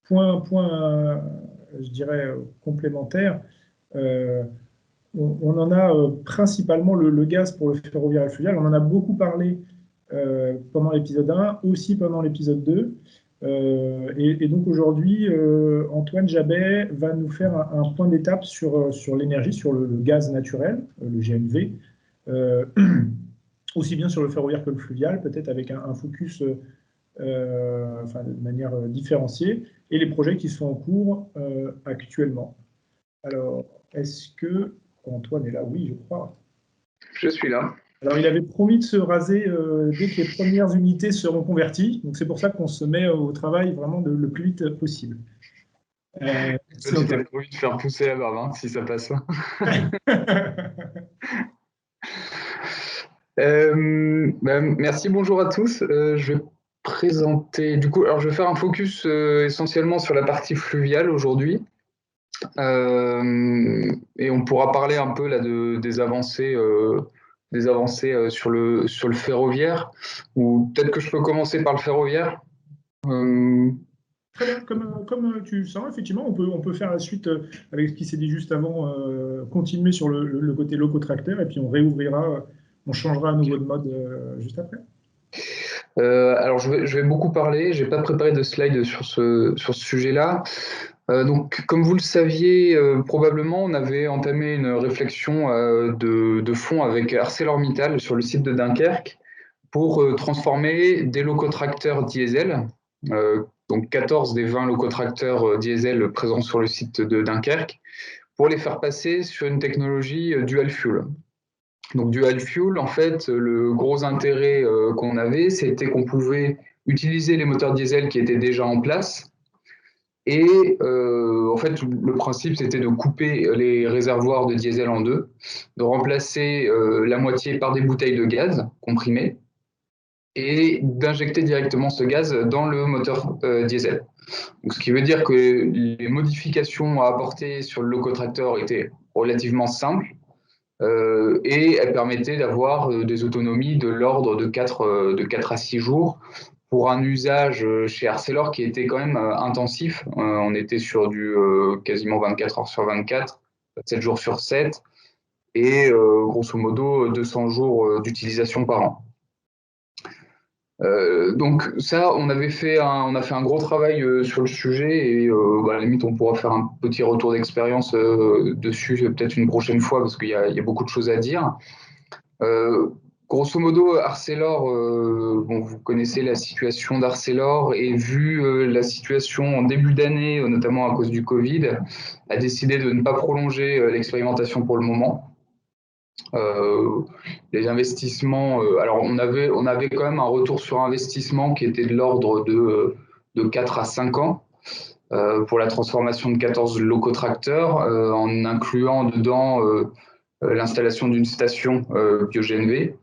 point, je dirais, complémentaire, euh, on en a principalement le gaz pour le ferroviaire et le fluvial. On en a beaucoup parlé pendant l'épisode 1, aussi pendant l'épisode 2. Et donc aujourd'hui, Antoine Jabet va nous faire un point d'étape sur l'énergie, sur le gaz naturel, le GNV, euh, aussi bien sur le ferroviaire que le fluvial, peut-être avec un focus enfin, de manière différenciée, et les projets qui sont en cours actuellement. Alors, est-ce que Antoine est là? Oui, je crois. Je suis là. Alors, il avait promis de se raser dès que les premières unités seront converties. Donc, c'est pour ça qu'on se met au travail vraiment le plus vite possible. Toi, C'est tu t'es Antoine. prévu de faire pousser la barbe, hein, si ça passe. Merci, bonjour à tous. Je vais présenter, du coup, alors je vais faire un focus essentiellement sur la partie fluviale aujourd'hui. Et on pourra parler un peu là des avancées sur le ferroviaire. Ou peut-être que je peux commencer par le ferroviaire. Euh, Très bien, comme tu le sens, effectivement, on peut faire la suite avec ce qui s'est dit juste avant, continuer sur le côté locotracteur, et puis on réouvrira, on changera à nouveau de mode juste après. alors je vais beaucoup parler. J'ai pas préparé de slide sur ce sujet-là. Donc, comme vous le saviez probablement, on avait entamé une réflexion de fond avec ArcelorMittal sur le site de Dunkerque pour transformer des locotracteurs diesel, donc 14 des 20 locotracteurs diesel présents sur le site de Dunkerque, pour les faire passer sur une technologie dual fuel. Donc dual fuel, en fait, le gros intérêt qu'on avait, c'était qu'on pouvait utiliser les moteurs diesel qui étaient déjà en place. Et en fait, le principe, c'était de couper les réservoirs de diesel en deux, de remplacer la moitié par des bouteilles de gaz comprimées et d'injecter directement ce gaz dans le moteur diesel. Donc, ce qui veut dire que les modifications à apporter sur le locotracteur étaient relativement simples et elles permettaient d'avoir des autonomies de l'ordre de 4 à 6 jours pour un usage chez Arcelor qui était quand même intensif. On était sur du quasiment 24 heures sur 24, 7 jours sur 7 et grosso modo 200 jours d'utilisation par an. Donc ça, on a fait un gros travail sur le sujet et à la limite, on pourra faire un petit retour d'expérience dessus peut-être une prochaine fois parce qu'il y a beaucoup de choses à dire. Euh, Grosso modo, Arcelor, bon, vous connaissez la situation d'Arcelor et vu la situation en début d'année, notamment à cause du Covid, a décidé de ne pas prolonger l'expérimentation pour le moment. Les investissements, alors on avait quand même un retour sur investissement qui était de l'ordre de 4 à 5 ans pour la transformation de 14 locotracteurs, en incluant dedans l'installation d'une station BioGNV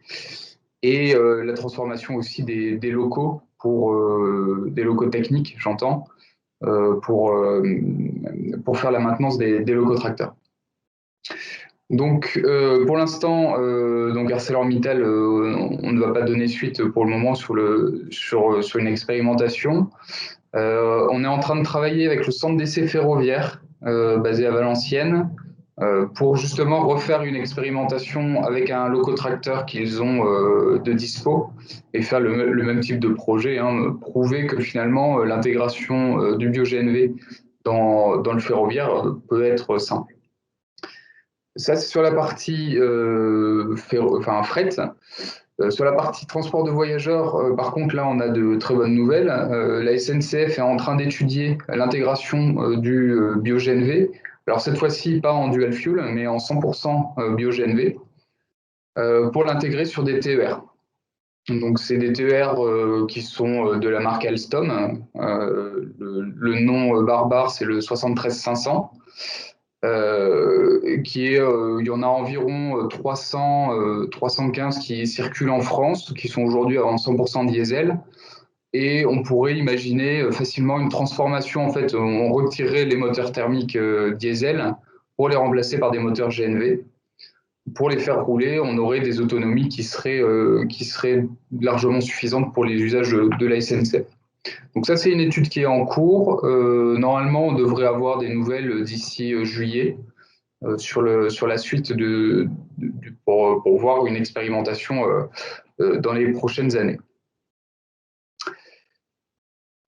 et la transformation aussi des locaux pour des locaux techniques, j'entends, pour faire la maintenance des locotracteurs. Donc, pour l'instant, ArcelorMittal, on ne va pas donner suite pour le moment sur une expérimentation. On est en train de travailler avec le centre d'essai ferroviaire basé à Valenciennes pour justement refaire une expérimentation avec un locotracteur qu'ils ont de dispo et faire le même type de projet, hein, prouver que finalement l'intégration du BioGNV dans le ferroviaire peut être simple. Ça, c'est sur la partie fret. Sur la partie transport de voyageurs, par contre, là, on a de très bonnes nouvelles. La SNCF est en train d'étudier l'intégration du BioGNV. Alors, cette fois-ci, pas en dual fuel, mais en 100% BioGNV, pour l'intégrer sur des TER. Donc, c'est des TER qui sont de la marque Alstom. Le nom barbare, c'est le 73500. Il y en a environ 315 qui circulent en France, qui sont aujourd'hui en 100% diesel. Et on pourrait imaginer facilement une transformation. En fait, on retirerait les moteurs thermiques diesel pour les remplacer par des moteurs GNV. Pour les faire rouler, on aurait des autonomies qui seraient largement suffisantes pour les usages de la SNCF. Donc ça, c'est une étude qui est en cours. Normalement, on devrait avoir des nouvelles d'ici juillet sur la suite pour voir une expérimentation dans les prochaines années.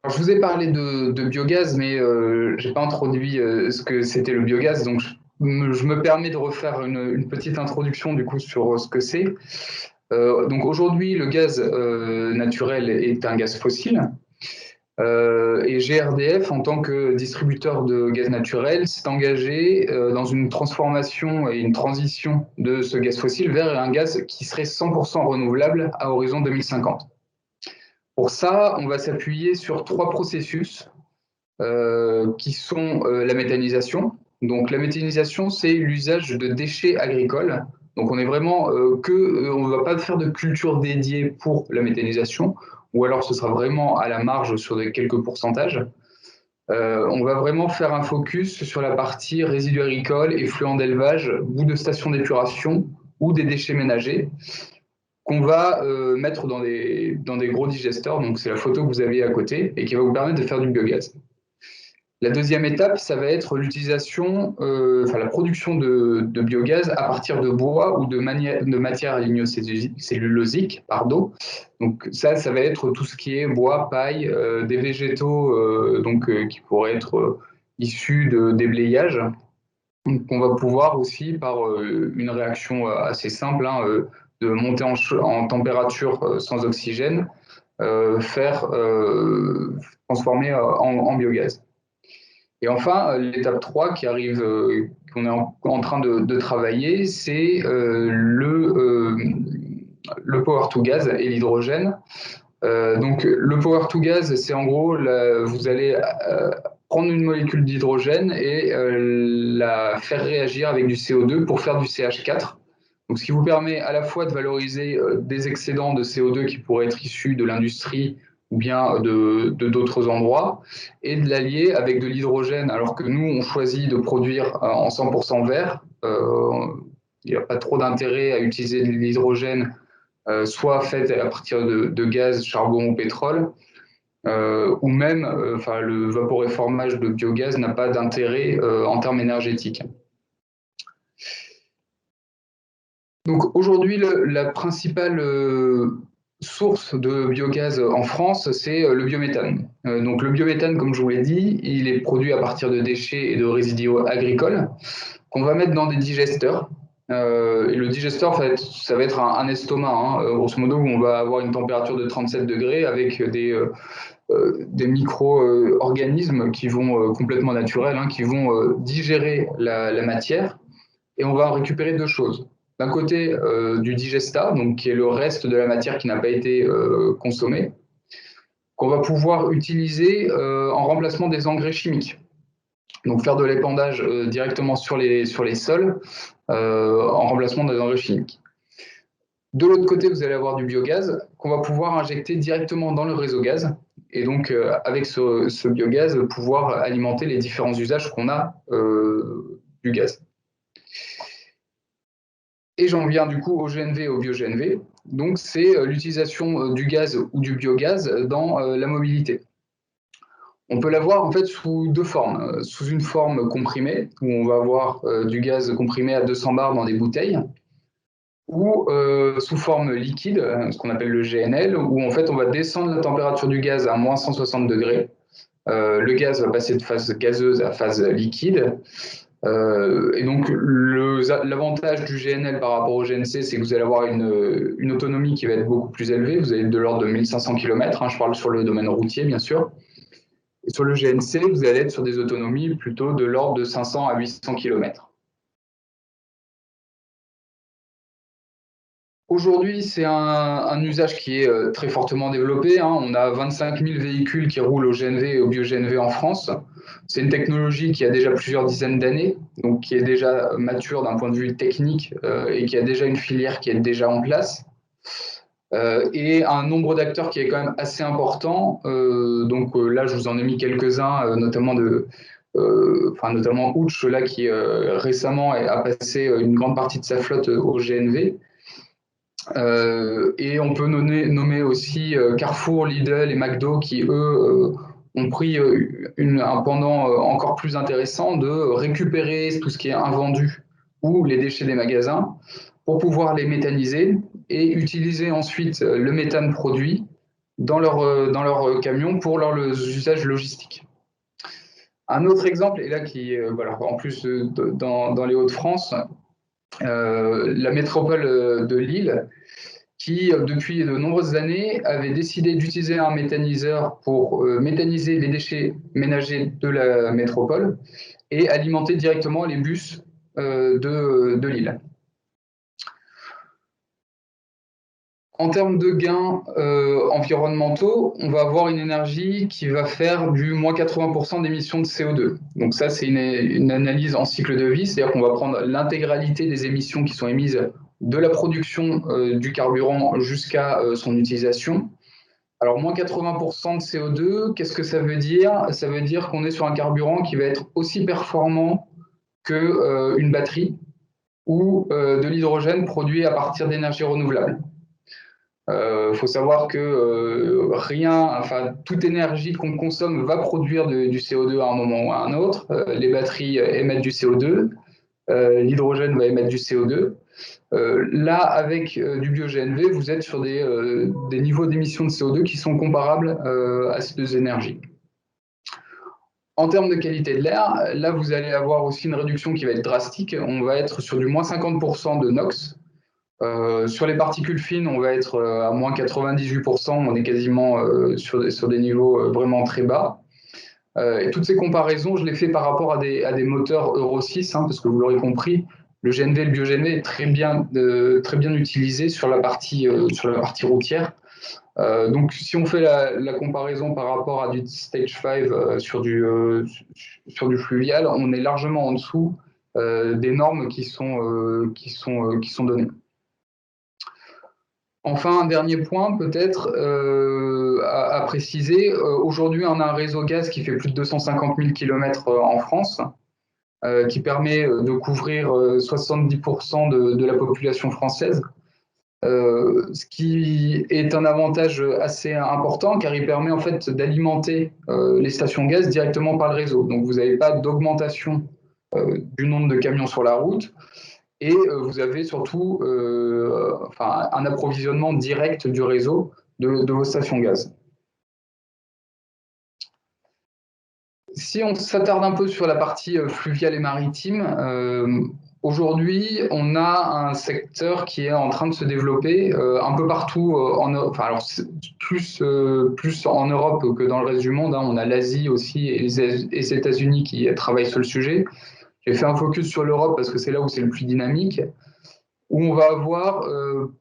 Alors, je vous ai parlé de biogaz, mais je n'ai pas introduit ce que c'était le biogaz, donc je me permets de refaire une petite introduction du coup sur ce que c'est. Donc aujourd'hui, le gaz naturel est un gaz fossile. Et GRDF, en tant que distributeur de gaz naturel, s'est engagé dans une transformation et une transition de ce gaz fossile vers un gaz qui serait 100% renouvelable à horizon 2050. Pour ça, on va s'appuyer sur 3 processus qui sont la méthanisation. Donc la méthanisation, c'est l'usage de déchets agricoles. Donc on est vraiment on ne va pas faire de culture dédiée pour la méthanisation, ou alors ce sera vraiment à la marge sur quelques pourcentages. On va vraiment faire un focus sur la partie résidus agricoles, effluents d'élevage, bouts de stations d'épuration ou des déchets ménagers qu'on va mettre dans des gros digesteurs. Donc c'est la photo que vous avez à côté et qui va vous permettre de faire du biogaz. La deuxième étape, ça va être l'utilisation, la production de biogaz à partir de bois ou de matière lignocellulosique, pardon. Donc ça va être tout ce qui est bois, paille, des végétaux qui pourraient être issus de déblayage. Donc on va pouvoir aussi, par une réaction assez simple, de monter en température sans oxygène, faire transformer en biogaz. Et enfin, l'étape 3 qui arrive, qu'on est en train de travailler, c'est le power to gas et l'hydrogène. Donc le power to gas, c'est en gros, vous allez prendre une molécule d'hydrogène et la faire réagir avec du CO2 pour faire du CH4. Donc, ce qui vous permet à la fois de valoriser des excédents de CO2 qui pourraient être issus de l'industrie ou bien de d'autres endroits, et de l'allier avec de l'hydrogène, alors que nous, on choisit de produire en 100% vert. Il n'y a pas trop d'intérêt à utiliser de l'hydrogène, soit fait à partir de gaz, charbon ou pétrole, ou même le vaporéformage de biogaz n'a pas d'intérêt en termes énergétiques. Donc aujourd'hui, la principale source de biogaz en France, c'est le biométhane. Donc le biométhane, comme je vous l'ai dit, il est produit à partir de déchets et de résidus agricoles qu'on va mettre dans des digesteurs. Et le digesteur, ça va être un estomac, grosso modo, où on va avoir une température de 37 degrés avec des micro-organismes qui vont complètement naturels, qui vont digérer la matière, et on va en récupérer 2 choses. D'un côté, du digesta, donc qui est le reste de la matière qui n'a pas été consommée, qu'on va pouvoir utiliser en remplacement des engrais chimiques. Donc faire de l'épandage directement sur les sols en remplacement des engrais chimiques. De l'autre côté, vous allez avoir du biogaz qu'on va pouvoir injecter directement dans le réseau gaz, et donc avec ce biogaz, pouvoir alimenter les différents usages qu'on a du gaz. Et j'en viens du coup au GNV et au bio-GNV. Donc c'est l'utilisation du gaz ou du biogaz dans la mobilité. On peut l'avoir en fait sous 2 formes. Sous une forme comprimée, où on va avoir du gaz comprimé à 200 bars dans des bouteilles, ou sous forme liquide, ce qu'on appelle le GNL, où en fait on va descendre la température du gaz à moins 160 degrés. Le gaz va passer de phase gazeuse à phase liquide. Et donc l'avantage du GNL par rapport au GNC, c'est que vous allez avoir une autonomie qui va être beaucoup plus élevée. Vous allez être de l'ordre de 1500 km, je parle sur le domaine routier bien sûr. Et sur le GNC, vous allez être sur des autonomies plutôt de l'ordre de 500 à 800 km. Aujourd'hui, c'est un usage qui est très fortement développé. On a 25 000 véhicules qui roulent au GNV et au bio-GNV en France. C'est une technologie qui a déjà plusieurs dizaines d'années, donc qui est déjà mature d'un point de vue technique et qui a déjà une filière qui est déjà en place. Et un nombre d'acteurs qui est quand même assez important. Là, je vous en ai mis quelques-uns, notamment Ouch, là, qui récemment a passé une grande partie de sa flotte au GNV. Et on peut nommer aussi Carrefour, Lidl et McDo qui, eux, ont pris un pendant encore plus intéressant de récupérer tout ce qui est invendu ou les déchets des magasins pour pouvoir les méthaniser et utiliser ensuite le méthane produit dans leur camion pour leurs usages logistiques. Un autre exemple, et là qui est voilà, en plus dans les Hauts-de-France, la métropole de Lille, qui, depuis de nombreuses années, avait décidé d'utiliser un méthaniseur pour méthaniser les déchets ménagers de la métropole et alimenter directement les bus de Lille. En termes de gains environnementaux, on va avoir une énergie qui va faire du moins 80% d'émissions de CO2. Donc ça, c'est une analyse en cycle de vie, c'est-à-dire qu'on va prendre l'intégralité des émissions qui sont émises de la production du carburant jusqu'à son utilisation. Alors, moins 80% de CO2, qu'est-ce que ça veut dire? Ça veut dire qu'on est sur un carburant qui va être aussi performant qu'une batterie ou de l'hydrogène produit à partir d'énergies renouvelables. Faut savoir que toute énergie qu'on consomme va produire du CO2 à un moment ou à un autre. Les batteries émettent du CO2, l'hydrogène va émettre du CO2. Là, avec du bio-GNV, vous êtes sur des niveaux d'émissions de CO2 qui sont comparables à ces deux énergies. En termes de qualité de l'air, là, vous allez avoir aussi une réduction qui va être drastique. On va être sur du moins 50% de NOx. Sur les particules fines, on va être à moins 98%. On est quasiment sur des niveaux vraiment très bas. Et toutes ces comparaisons, je les fais par rapport à des moteurs Euro 6, parce que vous l'aurez compris, le GNV et le bio-GNV est très bien utilisé sur la partie routière. Donc, si on fait la comparaison par rapport à du Stage 5 sur du fluvial, on est largement en dessous des normes qui sont données. Enfin, un dernier point peut-être à préciser. Aujourd'hui, on a un réseau gaz qui fait plus de 250 000 km en France, qui permet de couvrir 70% de la population française. Ce qui est un avantage assez important car il permet en fait d'alimenter les stations gaz directement par le réseau. Donc vous n'avez pas d'augmentation du nombre de camions sur la route et vous avez surtout un approvisionnement direct du réseau de vos stations gaz. Si on s'attarde un peu sur la partie fluviale et maritime, aujourd'hui, on a un secteur qui est en train de se développer un peu partout plus en Europe que dans le reste du monde. On a l'Asie aussi et les États-Unis qui travaillent sur le sujet. J'ai fait un focus sur l'Europe parce que c'est là où c'est le plus dynamique, où on va avoir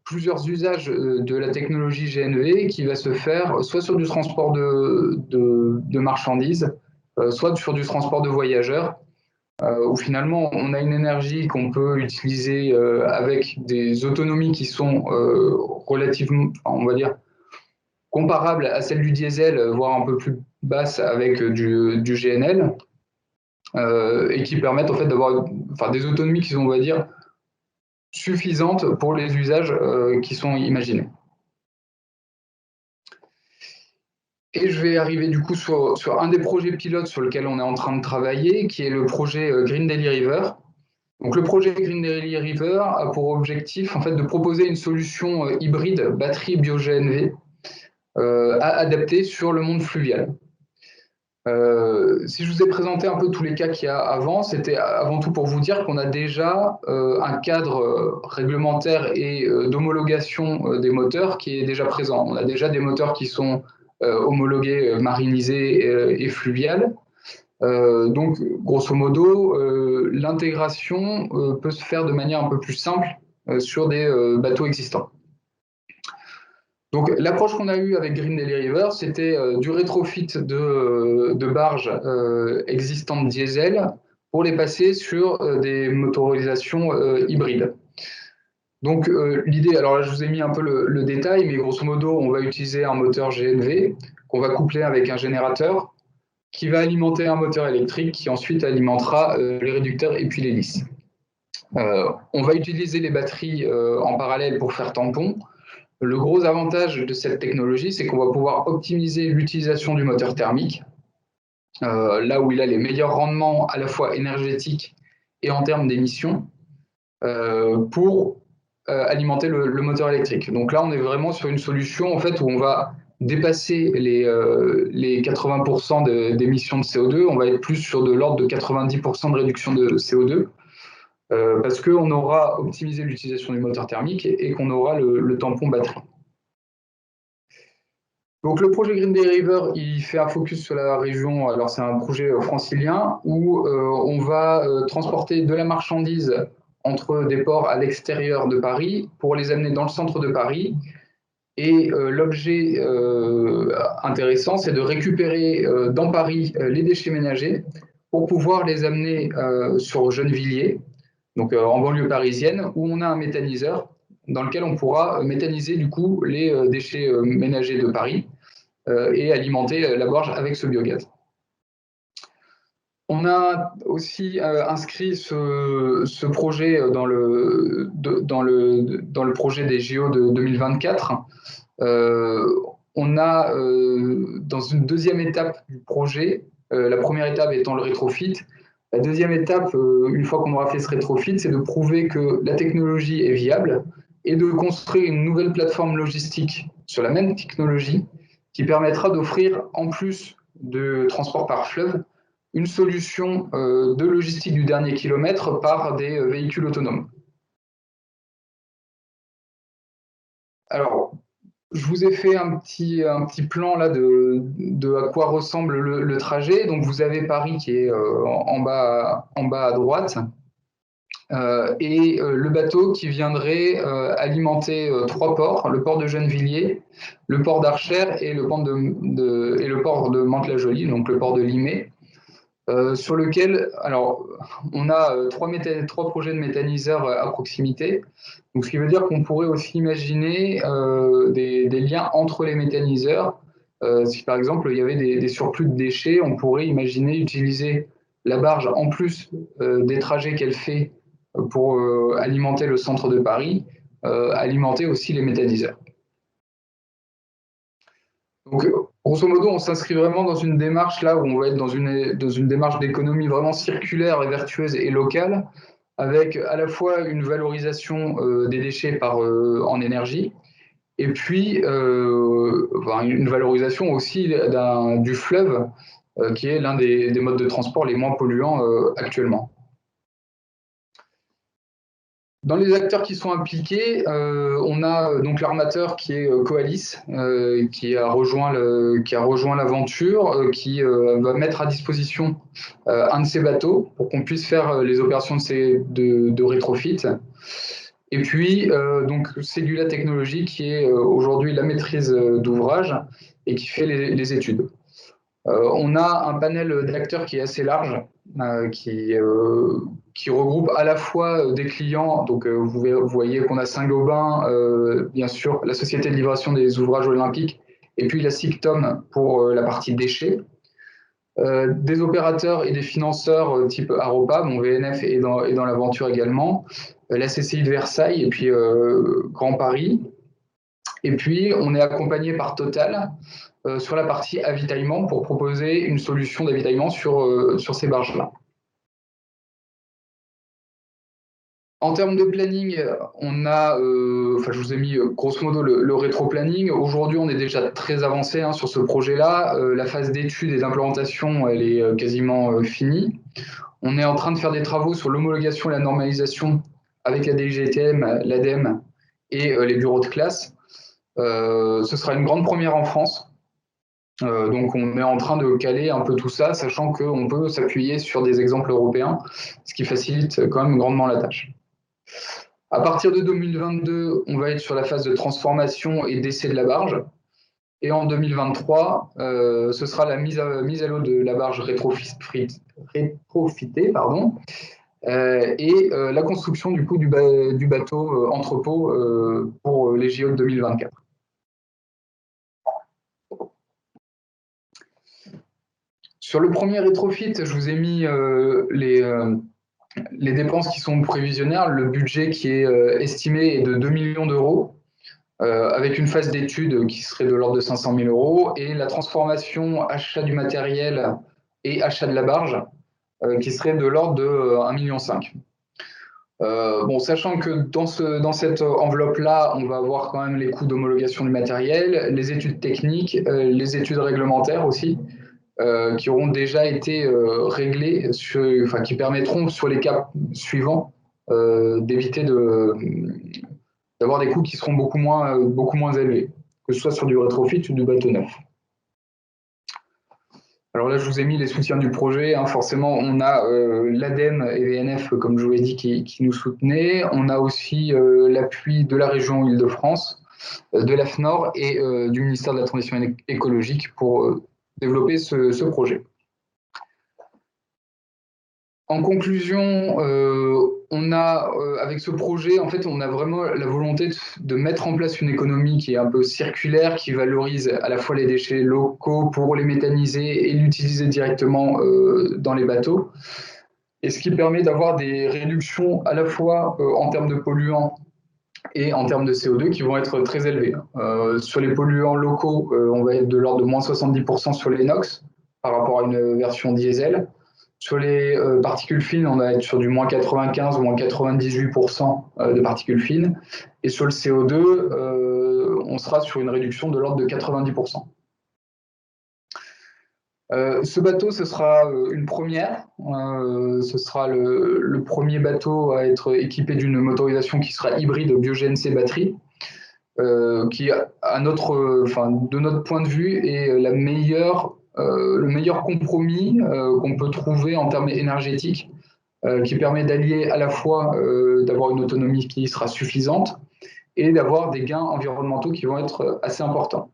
plusieurs usages de la technologie GNV qui va se faire soit sur du transport de marchandises, soit sur du transport de voyageurs, où finalement on a une énergie qu'on peut utiliser avec des autonomies qui sont relativement, on va dire, comparables à celles du diesel, voire un peu plus basses avec du GNL, et qui permettent en fait d'avoir des autonomies qui sont, on va dire, suffisantes pour les usages qui sont imaginés. Et je vais arriver du coup sur un des projets pilotes sur lequel on est en train de travailler, qui est le projet Green Daily River. Donc le projet Green Daily River a pour objectif en fait de proposer une solution hybride batterie bio-GNV à adapter sur le monde fluvial. Si je vous ai présenté un peu tous les cas qu'il y a avant, c'était avant tout pour vous dire qu'on a déjà un cadre réglementaire et d'homologation des moteurs qui est déjà présent. On a déjà des moteurs qui sont homologués, marinisés et fluviales. Donc, grosso modo, l'intégration peut se faire de manière un peu plus simple sur des bateaux existants. Donc, l'approche qu'on a eue avec Green Daily River, c'était du rétrofit de barges existantes diesel pour les passer sur des motorisations hybrides. Donc, l'idée, alors là, je vous ai mis un peu le détail, mais grosso modo, on va utiliser un moteur GNV qu'on va coupler avec un générateur qui va alimenter un moteur électrique qui ensuite alimentera les réducteurs et puis l'hélice. On va utiliser les batteries en parallèle pour faire tampon. Le gros avantage de cette technologie, c'est qu'on va pouvoir optimiser l'utilisation du moteur thermique, là où il a les meilleurs rendements à la fois énergétiques et en termes d'émissions, pour alimenter le moteur électrique. Donc là, on est vraiment sur une solution en fait, où on va dépasser les 80% d'émissions de CO2, on va être plus sur de l'ordre de 90% de réduction de CO2, parce qu'on aura optimisé l'utilisation du moteur thermique et qu'on aura le tampon batterie. Donc le projet Green Bay River, il fait un focus sur la région, alors c'est un projet francilien où on va transporter de la marchandise entre des ports à l'extérieur de Paris pour les amener dans le centre de Paris. Et l'objet intéressant, c'est de récupérer dans Paris les déchets ménagers pour pouvoir les amener sur Gennevilliers, donc en banlieue parisienne, où on a un méthaniseur dans lequel on pourra méthaniser du coup les déchets ménagers de Paris et alimenter la Borge avec ce biogaz. On a aussi inscrit ce projet dans le projet des JO de 2024. On a, dans une deuxième étape du projet, la première étape étant le rétrofit, la deuxième étape, une fois qu'on aura fait ce rétrofit, c'est de prouver que la technologie est viable et de construire une nouvelle plateforme logistique sur la même technologie qui permettra d'offrir, en plus de transport par fleuve, une solution de logistique du dernier kilomètre par des véhicules autonomes. Alors, je vous ai fait un petit plan là de à quoi ressemble le trajet. Donc, vous avez Paris qui est en bas à droite. Et le bateau qui viendrait alimenter trois ports, le port de Gennevilliers, le port d'Archères et le port de Mantes-la-Jolie, donc le port de Limay, sur lequel alors, on a trois projets de méthaniseurs à proximité. Donc, ce qui veut dire qu'on pourrait aussi imaginer des liens entre les méthaniseurs. Si par exemple il y avait des surplus de déchets, on pourrait imaginer utiliser la barge en plus des trajets qu'elle fait pour alimenter le centre de Paris, alimenter aussi les méthaniseurs. Donc, grosso modo, on s'inscrit vraiment dans une démarche là où on va être dans une démarche d'économie vraiment circulaire et vertueuse et locale, avec à la fois une valorisation des déchets en énergie, et puis une valorisation aussi du fleuve, qui est l'un des modes de transport les moins polluants actuellement. Dans les acteurs qui sont impliqués, on a donc l'armateur qui est Coalis, qui a rejoint l'aventure, qui va mettre à disposition un de ses bateaux pour qu'on puisse faire les opérations de rétrofit. Et puis, donc, Cellula Technologies qui est aujourd'hui la maîtrise d'ouvrage et qui fait les études. On a un panel d'acteurs qui est assez large, qui regroupe à la fois des clients, donc vous voyez qu'on a Saint-Gobain, bien sûr, la Société de livraison des ouvrages olympiques, et puis la SICTOM pour la partie déchets, des opérateurs et des financeurs type Aropa, mon VNF est dans l'aventure également, la CCI de Versailles et puis Grand Paris. Et puis, on est accompagné par Total sur la partie avitaillement pour proposer une solution d'avitaillement sur ces barges-là. En termes de planning, on a, je vous ai mis grosso modo le rétro-planning. Aujourd'hui, on est déjà très avancé sur ce projet-là. La phase d'étude et d'implémentation, elle est quasiment finie. On est en train de faire des travaux sur l'homologation et la normalisation avec la DGTM, l'ADEME et les bureaux de classe. Ce sera une grande première en France. Donc on est en train de caler un peu tout ça, sachant qu'on peut s'appuyer sur des exemples européens, ce qui facilite quand même grandement la tâche. À partir de 2022, on va être sur la phase de transformation et d'essai de la barge. Et en 2023, ce sera la mise à l'eau de la barge rétrofitée, et la construction du coup du bateau entrepôt pour les JO de 2024. Sur le premier rétrofit, je vous ai mis les dépenses qui sont prévisionnaires, le budget qui est estimé est de 2 millions d'euros, avec une phase d'étude qui serait de l'ordre de 500 000 euros, et la transformation, achat du matériel et achat de la barge, qui serait de l'ordre de 1,5 million. Bon, sachant que dans cette enveloppe-là, on va avoir quand même les coûts d'homologation du matériel, les études techniques, les études réglementaires aussi, qui auront déjà été réglées, qui permettront sur les cas suivants d'éviter d'avoir des coûts qui seront beaucoup moins élevés, que ce soit sur du rétrofit ou du bateau neuf. Alors là, je vous ai mis les soutiens du projet. Hein. Forcément, on a l'ADEME et VNF, comme je vous l'ai dit, qui nous soutenaient. On a aussi l'appui de la région Île-de-France, de l'AFNOR et du ministère de la Transition écologique pour développer ce projet. En conclusion, avec ce projet, en fait, on a vraiment la volonté de mettre en place une économie qui est un peu circulaire, qui valorise à la fois les déchets locaux pour les méthaniser et l'utiliser directement dans les bateaux. Et ce qui permet d'avoir des réductions à la fois en termes de polluants et en termes de CO2 qui vont être très élevés. Sur les polluants locaux, on va être de l'ordre de moins 70% sur les NOx par rapport à une version diesel. Sur les particules fines, on va être sur du moins 95 ou moins 98% de particules fines. Et sur le CO2, on sera sur une réduction de l'ordre de 90%. Ce bateau, ce sera une première. Ce sera le premier bateau à être équipé d'une motorisation qui sera hybride bio-GNC batterie, qui, de notre point de vue, est le meilleur compromis qu'on peut trouver en termes énergétiques, qui permet d'allier à la fois d'avoir une autonomie qui sera suffisante et d'avoir des gains environnementaux qui vont être assez importants.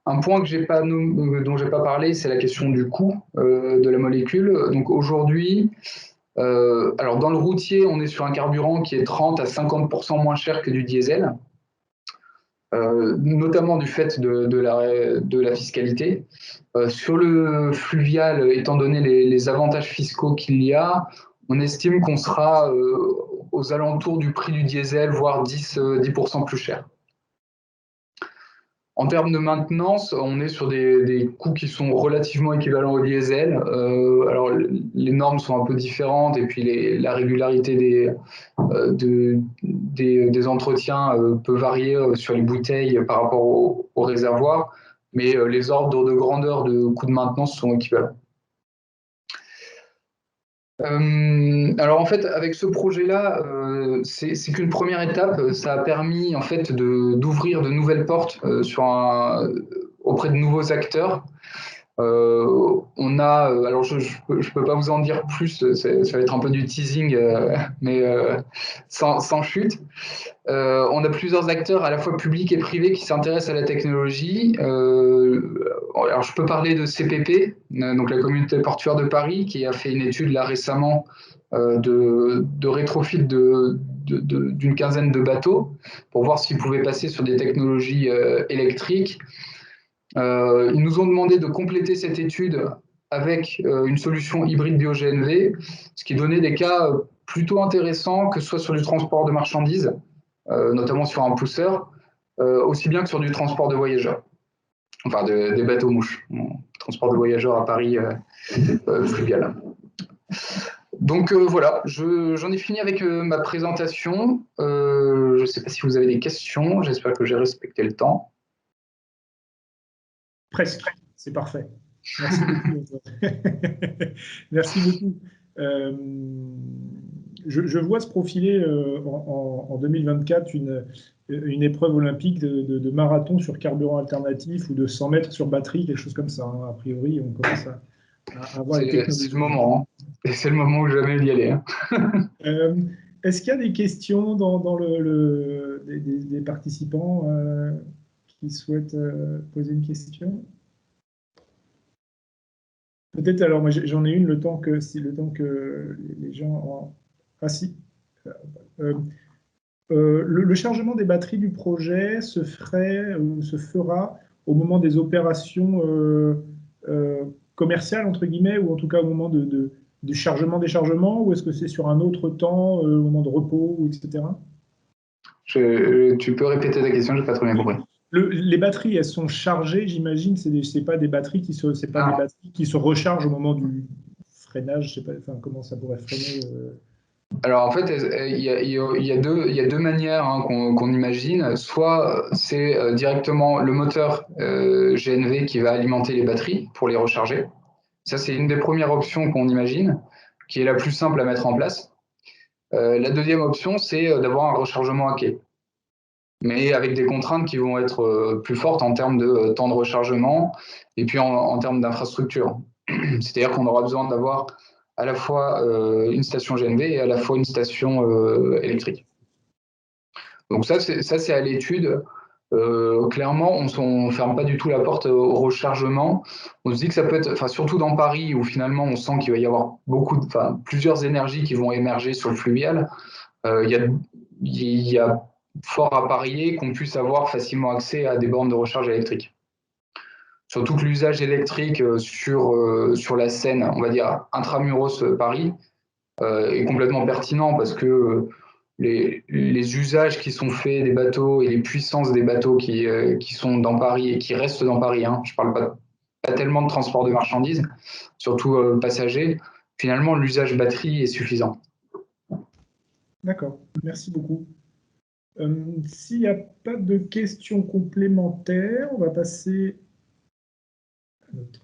Un point dont je n'ai pas parlé, c'est la question du coût de la molécule. Donc aujourd'hui, alors dans le routier, on est sur un carburant qui est 30 à 50% moins cher que du diesel, notamment du fait de la fiscalité. Sur le fluvial, étant donné les avantages fiscaux qu'il y a, on estime qu'on sera aux alentours du prix du diesel, voire 10% plus cher. En termes de maintenance, on est sur des coûts qui sont relativement équivalents au diesel. Alors, les normes sont un peu différentes et puis la régularité des entretiens peut varier sur les bouteilles par rapport au réservoir, mais les ordres de grandeur de coûts de maintenance sont équivalents. Alors en fait, avec ce projet-là, c'est qu'une première étape. Ça a permis en fait d'ouvrir de nouvelles portes auprès de nouveaux acteurs. Alors je peux pas vous en dire plus, ça va être un peu du teasing, mais sans chute. On a plusieurs acteurs à la fois publics et privés qui s'intéressent à la technologie. Alors je peux parler de CPP, donc la communauté portuaire de Paris, qui a fait une étude là récemment de rétrofit d'une quinzaine de bateaux pour voir s'ils pouvaient passer sur des technologies électriques. Ils nous ont demandé de compléter cette étude avec une solution hybride bio-GNV, ce qui donnait des cas plutôt intéressants, que ce soit sur du transport de marchandises, notamment sur un pousseur, aussi bien que sur du transport de voyageurs, enfin des bateaux mouches, transport de voyageurs à Paris fluvial. Donc voilà, j'en ai fini avec ma présentation. Je ne sais pas si vous avez des questions, j'espère que j'ai respecté le temps. Presque, c'est parfait. Merci beaucoup. Merci beaucoup. Je vois se profiler en 2024 une épreuve olympique de marathon sur carburant alternatif ou de 100 mètres sur batterie, quelque chose comme ça. Hein. A priori, on commence à avoir les technologies. C'est le moment. Hein. C'est le moment où jamais d'y aller. Hein. Est-ce qu'il y a des questions dans des participants qui souhaitent poser une question? Peut-être, alors moi j'en ai une le temps que les gens... Ah si. Le chargement des batteries du projet se fera au moment des opérations commerciales, entre guillemets, ou en tout cas au moment du chargement-déchargement, ou est-ce que c'est sur un autre temps, au moment de repos, etc.? Tu peux répéter ta question, j'ai pas très bien compris. Les batteries, elles sont chargées, j'imagine. C'est pas des batteries c'est pas des batteries qui se rechargent au moment du freinage. Je sais pas, enfin, comment ça pourrait freiner. Alors en fait, il y a deux manières hein, qu'on imagine. Soit c'est directement le moteur GNV qui va alimenter les batteries pour les recharger. Ça, c'est une des premières options qu'on imagine, qui est la plus simple à mettre en place. La deuxième option, c'est d'avoir un rechargement à quai, mais avec des contraintes qui vont être plus fortes en termes de temps de rechargement et puis en termes d'infrastructure. C'est-à-dire qu'on aura besoin d'avoir à la fois une station GNV et à la fois une station électrique. Donc ça, c'est à l'étude. Clairement, on ne ferme pas du tout la porte au rechargement. On se dit que ça peut être, enfin, surtout dans Paris, où finalement on sent qu'il va y avoir plusieurs énergies qui vont émerger sur le fluvial. Il y a fort à parier qu'on puisse avoir facilement accès à des bornes de recharge électrique. Surtout que l'usage électrique sur la Seine, on va dire intramuros Paris, est complètement pertinent parce que les usages qui sont faits des bateaux et les puissances des bateaux qui sont dans Paris et qui restent dans Paris, hein, je ne parle pas tellement de transport de marchandises, surtout passagers, finalement l'usage batterie est suffisant. D'accord, merci beaucoup. S'il n'y a pas de questions complémentaires, on va passer à notre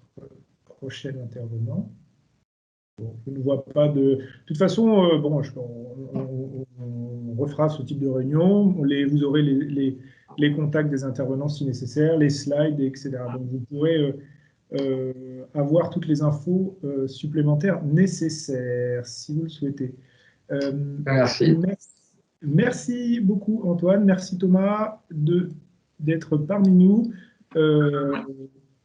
prochain intervenant. Bon, je ne vois pas de... De toute façon, bon, on refera ce type de réunion. Vous aurez les contacts des intervenants si nécessaire, les slides, etc. Donc, vous pourrez avoir toutes les infos supplémentaires nécessaires, si vous le souhaitez. Merci. Merci beaucoup, Antoine. Merci, Thomas, d'être parmi nous.